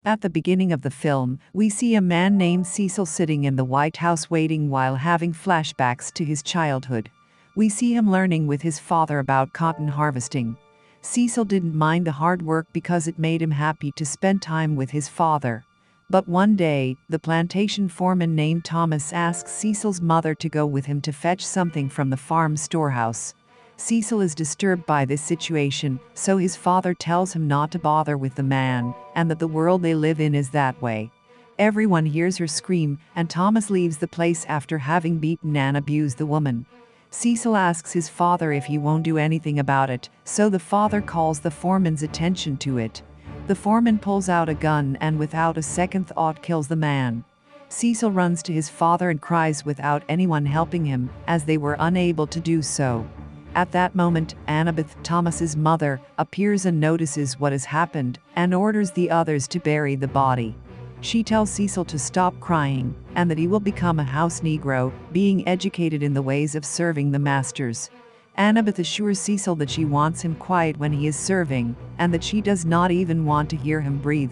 At the beginning of the film, we see a man named Cecil sitting in the White House waiting while having flashbacks to his childhood. We see him learning with his father about cotton harvesting. Cecil didn't mind the hard work because it made him happy to spend time with his father. But one day, the plantation foreman named Thomas asks Cecil's mother to go with him to fetch something from the farm storehouse. Cecil is disturbed by this situation, so his father tells him not to bother with the man, and that the world they live in is that way. Everyone hears her scream, and Thomas leaves the place after having beaten and abused the woman. Cecil asks his father if he won't do anything about it, so the father calls the foreman's attention to it. The foreman pulls out a gun and without a second thought kills the man. Cecil runs to his father and cries without anyone helping him, as they were unable to do so. At that moment, Annabeth, Thomas's mother, appears and notices what has happened, and orders the others to bury the body. She tells Cecil to stop crying, and that he will become a house Negro, being educated in the ways of serving the masters. Annabeth assures Cecil that she wants him quiet when he is serving, and that she does not even want to hear him breathe.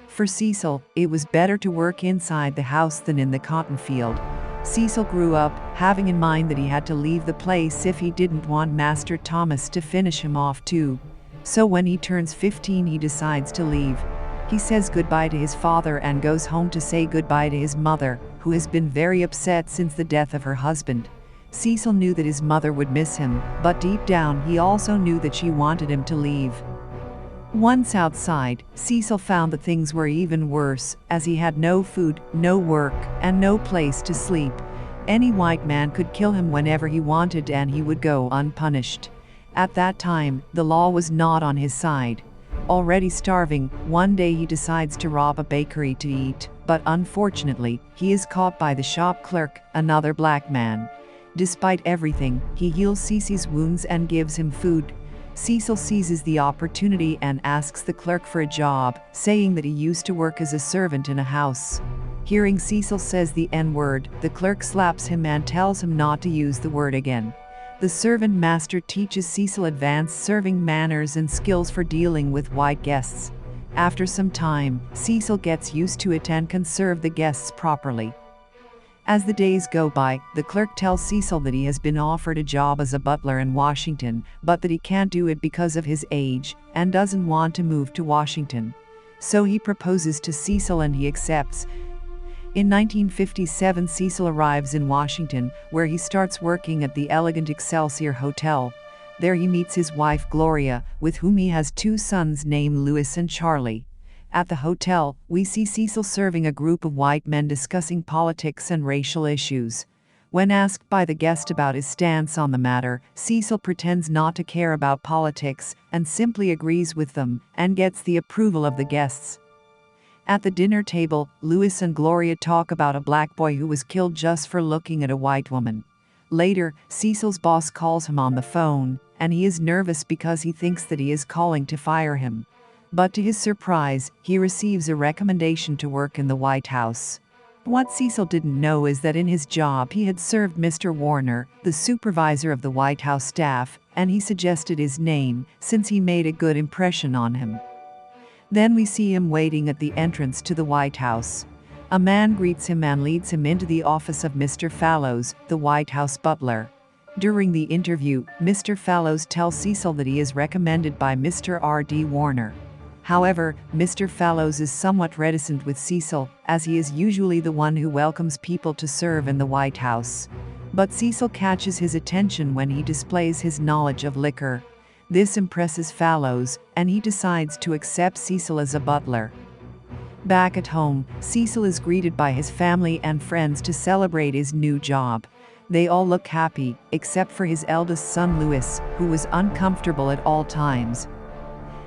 For Cecil, it was better to work inside the house than in the cotton field. Cecil grew up having in mind that he had to leave the place if he didn't want Master Thomas to finish him off too. So when he turns 15, he decides to leave. He says goodbye to his father and goes home to say goodbye to his mother, who has been very upset since the death of her husband. Cecil knew that his mother would miss him, but deep down he also knew that she wanted him to leave. Once outside, Cecil found that things were even worse, as he had no food, no work, and no place to sleep. Any white man could kill him whenever he wanted and he would go unpunished. At that time, the law was not on his side. Already starving, one day he decides to rob a bakery to eat, but unfortunately, he is caught by the shop clerk, another black man. Despite everything, he heals Cecil's wounds and gives him food. Cecil seizes the opportunity and asks the clerk for a job, saying that he used to work as a servant in a house. Hearing Cecil says the N-word, the clerk slaps him and tells him not to use the word again. The servant master teaches Cecil advanced serving manners and skills for dealing with white guests. After some time, Cecil gets used to it and can serve the guests properly. As the days go by, the clerk tells Cecil that he has been offered a job as a butler in Washington, but that he can't do it because of his age, and doesn't want to move to Washington. So he proposes to Cecil and he accepts. In 1957, Cecil arrives in Washington, where he starts working at the elegant Excelsior Hotel. There he meets his wife Gloria, with whom he has two sons named Louis and Charlie. At the hotel, we see Cecil serving a group of white men discussing politics and racial issues. When asked by the guest about his stance on the matter, Cecil pretends not to care about politics and simply agrees with them and gets the approval of the guests. At the dinner table, Louis and Gloria talk about a black boy who was killed just for looking at a white woman. Later, Cecil's boss calls him on the phone, and he is nervous because he thinks that he is calling to fire him. But to his surprise, he receives a recommendation to work in the White House. What Cecil didn't know is that in his job he had served Mr. Warner, the supervisor of the White House staff, and he suggested his name, since he made a good impression on him. Then we see him waiting at the entrance to the White House. A man greets him and leads him into the office of Mr. Fallows, the White House butler. During the interview, Mr. Fallows tells Cecil that he is recommended by Mr. R.D. Warner. However, Mr. Fallows is somewhat reticent with Cecil, as he is usually the one who welcomes people to serve in the White House. But Cecil catches his attention when he displays his knowledge of liquor. This impresses Fallows, and he decides to accept Cecil as a butler. Back at home, Cecil is greeted by his family and friends to celebrate his new job. They all look happy, except for his eldest son Louis, who was uncomfortable at all times.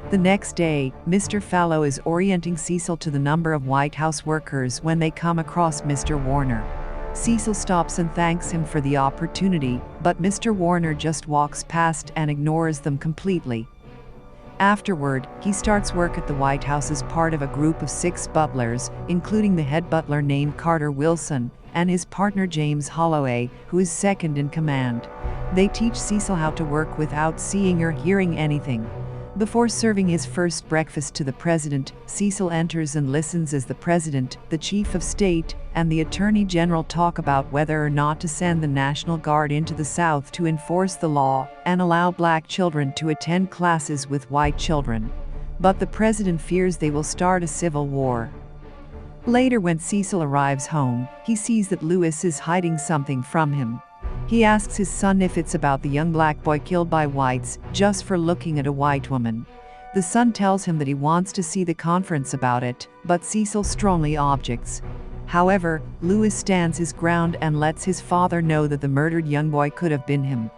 The next day, Mr. Fallow is orienting Cecil to the number of White House workers when they come across Mr. Warner. Cecil stops and thanks him for the opportunity, but Mr. Warner just walks past and ignores them completely. Afterward, he starts work at the White House as part of a group of 6 butlers, including the head butler named Carter Wilson, and his partner James Holloway, who is second in command. They teach Cecil how to work without seeing or hearing anything. Before serving his first breakfast to the president, Cecil enters and listens as the president, the chief of state, and the attorney general talk about whether or not to send the National Guard into the South to enforce the law and allow black children to attend classes with white children. But the president fears they will start a civil war. Later, when Cecil arrives home, he sees that Lewis is hiding something from him. He asks his son if it's about the young black boy killed by whites just for looking at a white woman. The son tells him that he wants to see the conference about it, but Cecil strongly objects. However, Lewis stands his ground and lets his father know that the murdered young boy could have been him.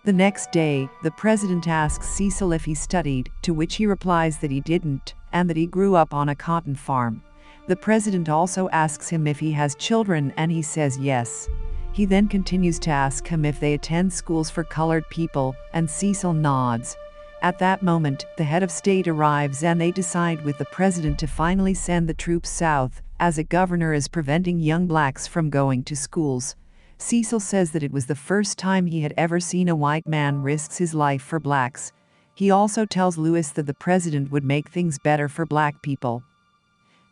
The next day, the president asks Cecil if he studied, to which he replies that he didn't, and that he grew up on a cotton farm. The president also asks him if he has children, and he says yes. He then continues to ask him if they attend schools for colored people, and Cecil nods. At that moment, the head of state arrives and they decide with the president to finally send the troops south, as a governor is preventing young blacks from going to schools. Cecil says that it was the first time he had ever seen a white man risk his life for blacks. He also tells Lewis that the president would make things better for black people.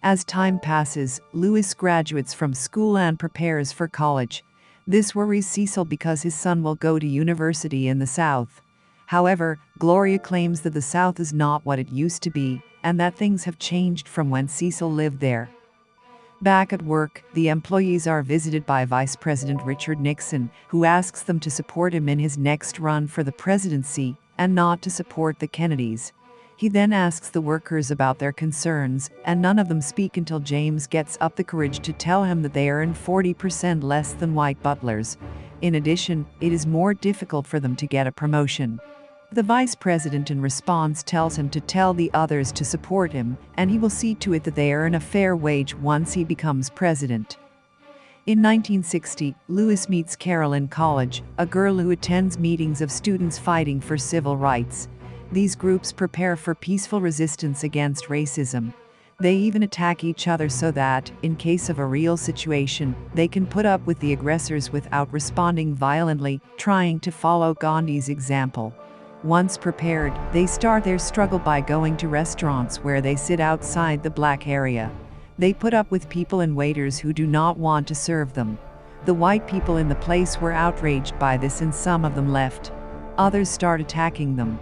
As time passes, Lewis graduates from school and prepares for college. This worries Cecil because his son will go to university in the South. However, Gloria claims that the South is not what it used to be, and that things have changed from when Cecil lived there. Back at work, the employees are visited by Vice President Richard Nixon, who asks them to support him in his next run for the presidency and not to support the Kennedys. He then asks the workers about their concerns, and none of them speak until James gets up the courage to tell him that they earn 40% less than white butlers. In addition, it is more difficult for them to get a promotion. The vice president in response tells him to tell the others to support him, and he will see to it that they earn a fair wage once he becomes president. In 1960, Lewis meets Carol in college, a girl who attends meetings of students fighting for civil rights. These groups prepare for peaceful resistance against racism. They even attack each other so that, in case of a real situation, they can put up with the aggressors without responding violently, trying to follow Gandhi's example. Once prepared, they start their struggle by going to restaurants where they sit outside the black area. They put up with people and waiters who do not want to serve them. The white people in the place were outraged by this and some of them left. Others start attacking them.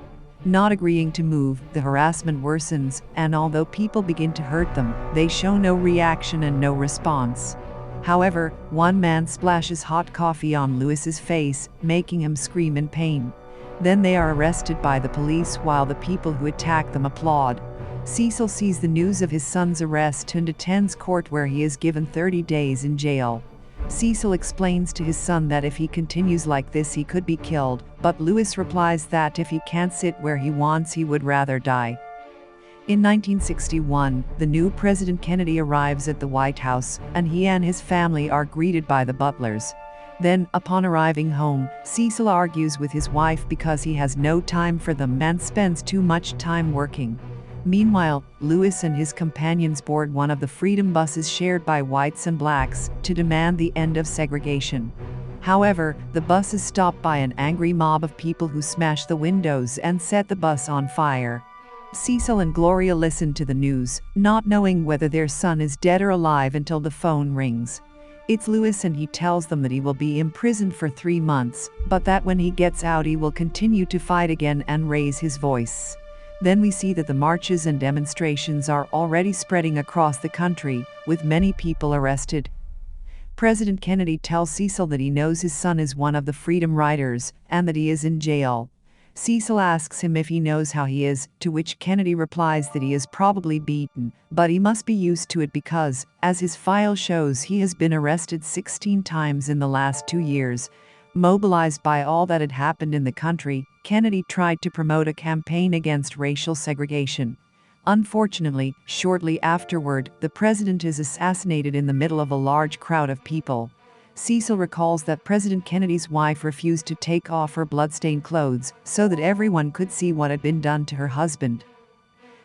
Not agreeing to move, the harassment worsens, and although people begin to hurt them, they show no reaction and no response. However, one man splashes hot coffee on Lewis's face, making him scream in pain. Then they are arrested by the police while the people who attack them applaud. Cecil sees the news of his son's arrest and attends court where he is given 30 days in jail. Cecil explains to his son that if he continues like this he could be killed, but Lewis replies that if he can't sit where he wants he would rather die. In 1961, the new President Kennedy arrives at the White House, and he and his family are greeted by the Butlers. Then, upon arriving home, Cecil argues with his wife because he has no time for them and spends too much time working. Meanwhile, Lewis and his companions board one of the Freedom buses shared by whites and blacks to demand the end of segregation. However, the bus is stopped by an angry mob of people who smash the windows and set the bus on fire. Cecil and Gloria listen to the news, not knowing whether their son is dead or alive until the phone rings. It's Lewis, and he tells them that he will be imprisoned for 3 months, but that when he gets out he will continue to fight again and raise his voice. Then we see that the marches and demonstrations are already spreading across the country, with many people arrested. President Kennedy tells Cecil that he knows his son is one of the Freedom Riders, and that he is in jail. Cecil asks him if he knows how he is, to which Kennedy replies that he is probably beaten, but he must be used to it because, as his file shows, he has been arrested 16 times in the last 2 years. Mobilized by all that had happened in the country, Kennedy tried to promote a campaign against racial segregation. Unfortunately, shortly afterward, the president is assassinated in the middle of a large crowd of people. Cecil recalls that President Kennedy's wife refused to take off her bloodstained clothes so that everyone could see what had been done to her husband.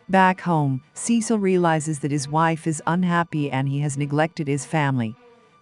Back home, Cecil realizes that his wife is unhappy and he has neglected his family.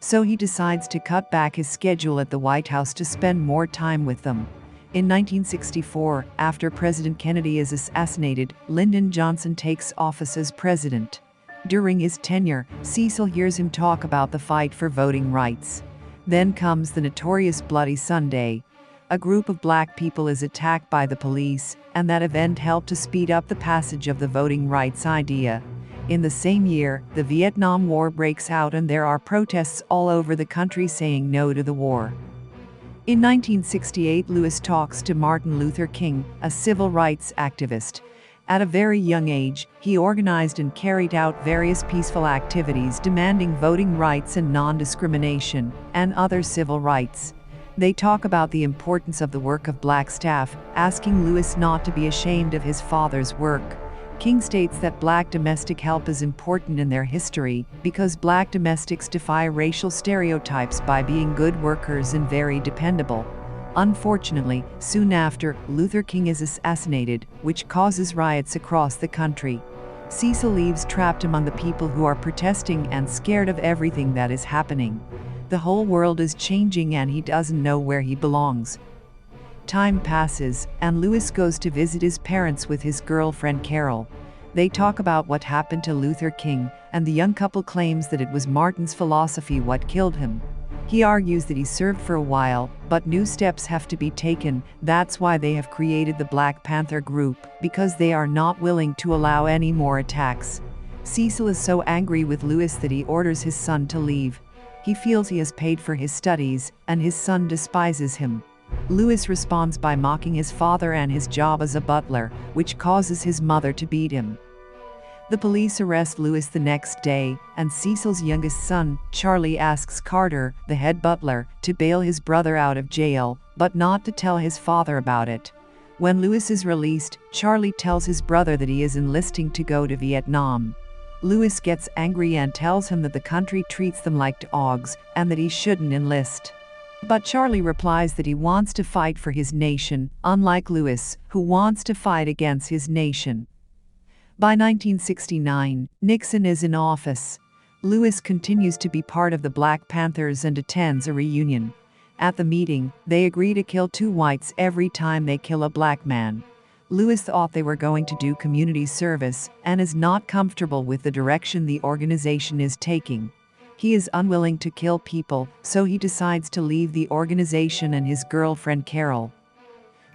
So he decides to cut back his schedule at the White House to spend more time with them. In 1964, after President Kennedy is assassinated, Lyndon Johnson takes office as president. During his tenure, Cecil hears him talk about the fight for voting rights. Then comes the notorious Bloody Sunday. A group of black people is attacked by the police, and that event helped to speed up the passage of the voting rights idea. In the same year, the Vietnam War breaks out and there are protests all over the country saying no to the war. In 1968, Lewis talks to Martin Luther King, a civil rights activist. At a very young age, he organized and carried out various peaceful activities demanding voting rights and non-discrimination, and other civil rights. They talk about the importance of the work of black staff, asking Lewis not to be ashamed of his father's work. King states that black domestic help is important in their history because black domestics defy racial stereotypes by being good workers and very dependable. Unfortunately, soon after, Luther King is assassinated, which causes riots across the country. Cecil leaves trapped among the people who are protesting and scared of everything that is happening. The whole world is changing and he doesn't know where he belongs. Time passes, and Lewis goes to visit his parents with his girlfriend Carol. They talk about what happened to Luther King, and the young couple claims that it was Martin's philosophy what killed him. He argues that he served for a while, but new steps have to be taken. That's why they have created the Black Panther group, because they are not willing to allow any more attacks. Cecil is so angry with Lewis that he orders his son to leave. He feels he has paid for his studies, and his son despises him. Lewis responds by mocking his father and his job as a butler, which causes his mother to beat him. The police arrest Lewis the next day, and Cecil's youngest son, Charlie, asks Carter, the head butler, to bail his brother out of jail, but not to tell his father about it. When Lewis is released, Charlie tells his brother that he is enlisting to go to Vietnam. Lewis gets angry and tells him that the country treats them like dogs, and that he shouldn't enlist. But Charlie replies that he wants to fight for his nation, unlike Lewis, who wants to fight against his nation. By 1969, Nixon is in office. Lewis continues to be part of the Black Panthers and attends a reunion. At the meeting, they agree to kill 2 whites every time they kill a black man. Lewis thought they were going to do community service and is not comfortable with the direction the organization is taking. He is unwilling to kill people, so he decides to leave the organization and his girlfriend Carol.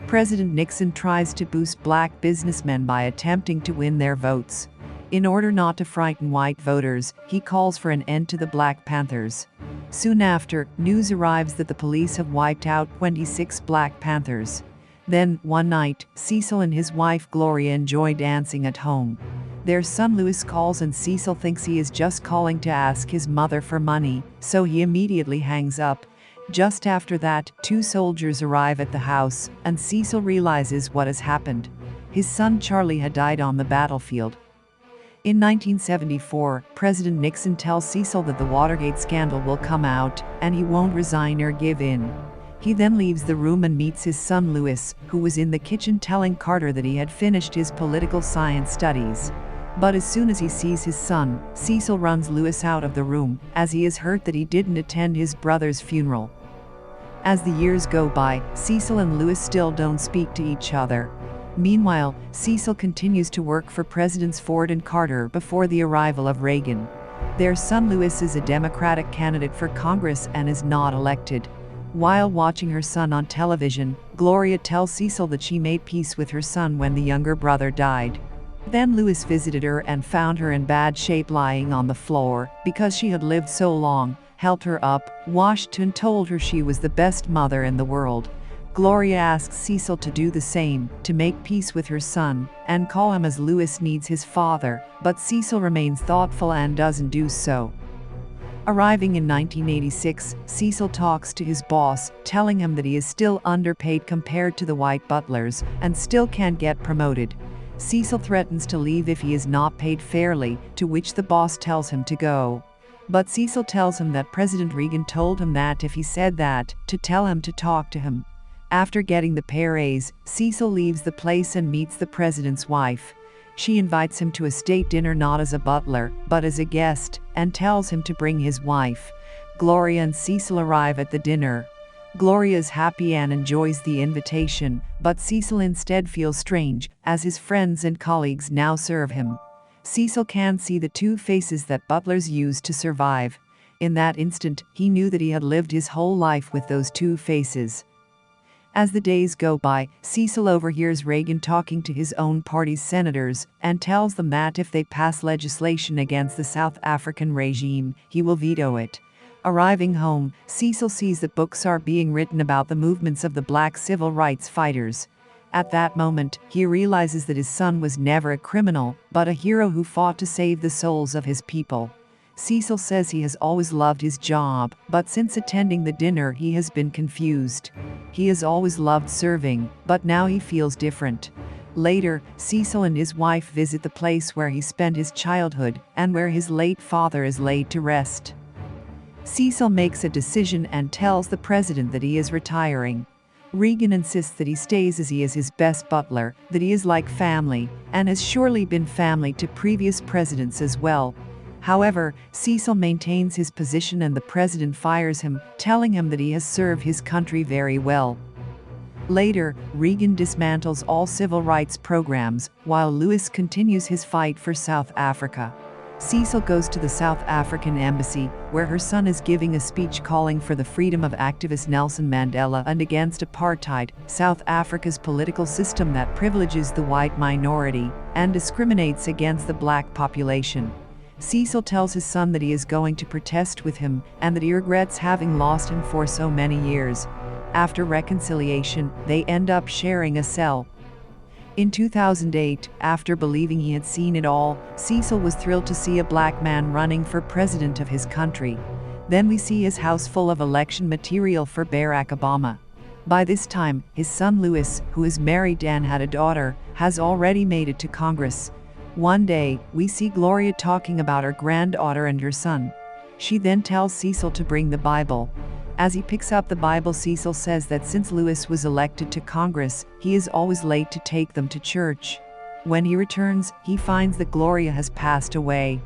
President Nixon tries to boost black businessmen by attempting to win their votes. In order not to frighten white voters, he calls for an end to the Black Panthers. Soon after, news arrives that the police have wiped out 26 Black Panthers. Then, one night, Cecil and his wife Gloria enjoy dancing at home. Their son Lewis calls and Cecil thinks he is just calling to ask his mother for money, so he immediately hangs up. Just after that, 2 soldiers arrive at the house, and Cecil realizes what has happened. His son Charlie had died on the battlefield. In 1974, President Nixon tells Cecil that the Watergate scandal will come out, and he won't resign or give in. He then leaves the room and meets his son Lewis, who was in the kitchen telling Carter that he had finished his political science studies. But as soon as he sees his son, Cecil runs Lewis out of the room, as he is hurt that he didn't attend his brother's funeral. As the years go by, Cecil and Lewis still don't speak to each other. Meanwhile, Cecil continues to work for Presidents Ford and Carter before the arrival of Reagan. Their son Lewis is a Democratic candidate for Congress and is not elected. While watching her son on television, Gloria tells Cecil that she made peace with her son when the younger brother died. Then Lewis visited her and found her in bad shape lying on the floor because she had lived so long, helped her up, washed her and told her she was the best mother in the world. Gloria asks Cecil to do the same, to make peace with her son, and call him as Lewis needs his father, but Cecil remains thoughtful and doesn't do so. Arriving in 1986, Cecil talks to his boss, telling him that he is still underpaid compared to the white butlers, and still can't get promoted. Cecil threatens to leave if he is not paid fairly, to which the boss tells him to go. But Cecil tells him that President Reagan told him that if he said that, to tell him to talk to him. After getting the pay raise, Cecil leaves the place and meets the president's wife. She invites him to a state dinner not as a butler, but as a guest, and tells him to bring his wife. Gloria and Cecil arrive at the dinner. Gloria is happy and enjoys the invitation, but Cecil instead feels strange, as his friends and colleagues now serve him. Cecil can see the two faces that Butler's used to survive. In that instant, he knew that he had lived his whole life with those two faces. As the days go by, Cecil overhears Reagan talking to his own party's senators and tells them that if they pass legislation against the South African regime, he will veto it. Arriving home, Cecil sees that books are being written about the movements of the black civil rights fighters. At that moment, he realizes that his son was never a criminal, but a hero who fought to save the souls of his people. Cecil says he has always loved his job, but since attending the dinner he has been confused. He has always loved serving, but now he feels different. Later, Cecil and his wife visit the place where he spent his childhood and where his late father is laid to rest. Cecil makes a decision and tells the president that he is retiring. Reagan insists that he stays as he is his best butler, that he is like family, and has surely been family to previous presidents as well. However, Cecil maintains his position and the president fires him, telling him that he has served his country very well. Later, Reagan dismantles all civil rights programs, while Lewis continues his fight for South Africa. Cecil goes to the South African embassy, where her son is giving a speech calling for the freedom of activist Nelson Mandela and against apartheid, South Africa's political system that privileges the white minority and discriminates against the black population. Cecil tells his son that he is going to protest with him and that he regrets having lost him for so many years. After reconciliation, they end up sharing a cell. In 2008, after believing he had seen it all, Cecil was thrilled to see a black man running for president of his country. Then we see his house full of election material for Barack Obama. By this time, his son Lewis, who is married and had a daughter, has already made it to Congress. One day, we see Gloria talking about her granddaughter and her son. She then tells Cecil to bring the Bible. As he picks up the Bible, Cecil says that since Lewis was elected to Congress, he is always late to take them to church. When he returns, he finds that Gloria has passed away.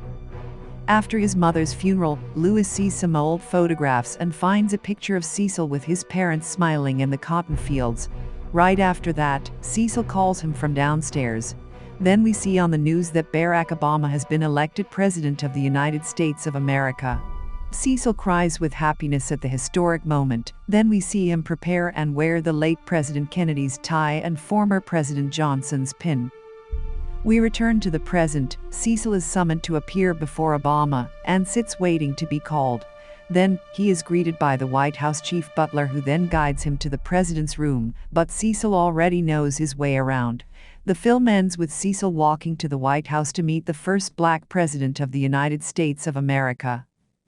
After his mother's funeral, Lewis sees some old photographs and finds a picture of Cecil with his parents smiling in the cotton fields. Right after that, Cecil calls him from downstairs. Then we see on the news that Barack Obama has been elected President of the United States of America. Cecil cries with happiness at the historic moment. Then we see him prepare and wear the late President Kennedy's tie and former President Johnson's pin. We return to the present. Cecil is summoned to appear before Obama and sits waiting to be called. Then, he is greeted by the White House chief butler, who then guides him to the president's room, but Cecil already knows his way around. The film ends with Cecil walking to the White House to meet the first black president of the United States of America.